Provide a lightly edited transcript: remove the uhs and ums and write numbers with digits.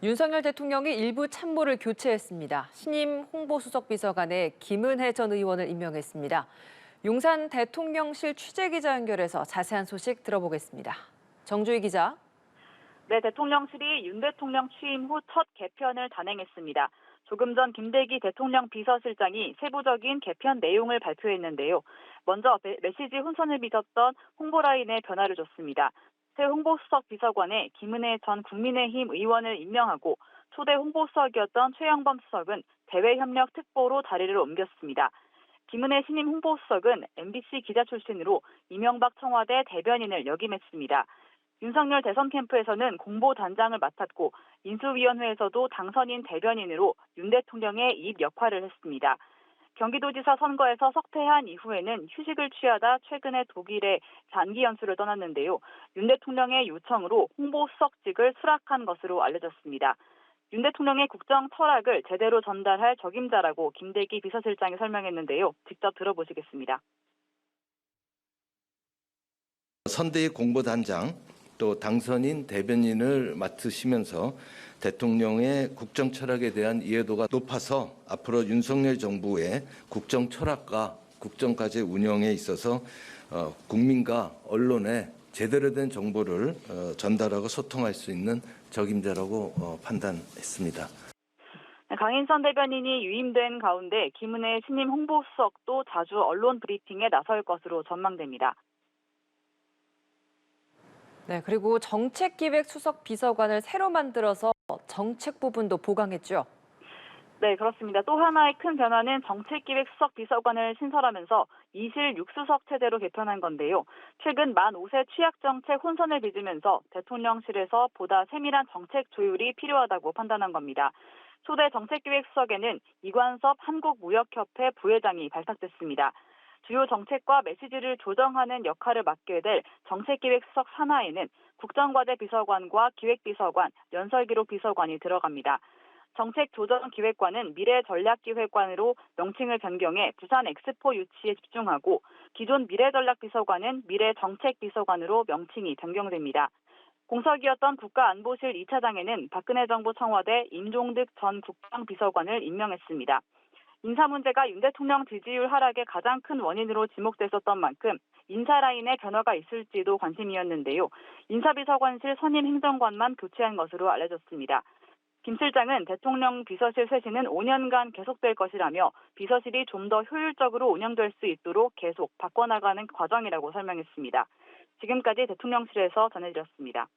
윤석열 대통령이 일부 참모를 교체했습니다. 신임 홍보수석비서관에 김은혜 전 의원을 임명했습니다. 용산 대통령실 취재기자 연결해서 자세한 소식 들어보겠습니다. 정주희 기자. 네, 대통령실이 윤 대통령 취임 후 첫 개편을 단행했습니다. 조금 전 김대기 대통령 비서실장이 세부적인 개편 내용을 발표했는데요. 먼저 메시지 혼선을 빚었던 홍보라인에 변화를 줬습니다. 새 홍보수석 비서관에 김은혜 전 국민의힘 의원을 임명하고 초대 홍보수석이었던 최영범 수석은 대외협력특보로 자리를 옮겼습니다. 김은혜 신임 홍보수석은 MBC 기자 출신으로 이명박 청와대 대변인을 역임했습니다. 윤석열 대선 캠프에서는 공보단장을 맡았고 인수위원회에서도 당선인 대변인으로 윤 대통령의 입 역할을 했습니다. 경기도지사 선거에서 석패한 이후에는 휴식을 취하다 최근에 독일에 장기 연수를 떠났는데요. 윤 대통령의 요청으로 홍보수석직을 수락한 것으로 알려졌습니다. 윤 대통령의 국정 철학을 제대로 전달할 적임자라고 김대기 비서실장이 설명했는데요. 직접 들어보시겠습니다. 선대위 공보단장 또 당선인 대변인을 맡으시면서 대통령의 국정 철학에 대한 이해도가 높아서 앞으로 윤석열 정부의 국정 철학과 국정 과제 운영에 있어서 국민과 언론에 제대로 된 정보를 전달하고 소통할 수 있는 적임자라고 판단했습니다. 강인선 대변인이 유임된 가운데 김은혜 신임 홍보수석도 자주 언론 브리핑에 나설 것으로 전망됩니다. 네, 그리고 정책기획수석 비서관을 새로 만들어서 정책 부분도 보강했죠. 네, 그렇습니다. 또 하나의 큰 변화는 정책기획수석 비서관을 신설하면서 이실 6수석 체제로 개편한 건데요. 최근 만 5세 취약정책 혼선을 빚으면서 대통령실에서 보다 세밀한 정책 조율이 필요하다고 판단한 겁니다. 초대 정책기획수석에는 이관섭 한국무역협회 부회장이 발탁됐습니다. 주요 정책과 메시지를 조정하는 역할을 맡게 될 정책기획수석 산하에는 국정과제 비서관과 기획비서관, 연설기록 비서관이 들어갑니다. 정책조정기획관은 미래전략기획관으로 명칭을 변경해 부산 엑스포 유치에 집중하고 기존 미래전략비서관은 미래정책비서관으로 명칭이 변경됩니다. 공석이었던 국가안보실 2차장에는 박근혜 정부 청와대 임종득 전 국방비서관을 임명했습니다. 인사 문제가 윤 대통령 지지율 하락의 가장 큰 원인으로 지목됐었던 만큼 인사 라인에 변화가 있을지도 관심이었는데요. 인사비서관실 선임 행정관만 교체한 것으로 알려졌습니다. 김 실장은 대통령 비서실 쇄신은 5년간 계속될 것이라며 비서실이 좀 더 효율적으로 운영될 수 있도록 계속 바꿔나가는 과정이라고 설명했습니다. 지금까지 대통령실에서 전해드렸습니다.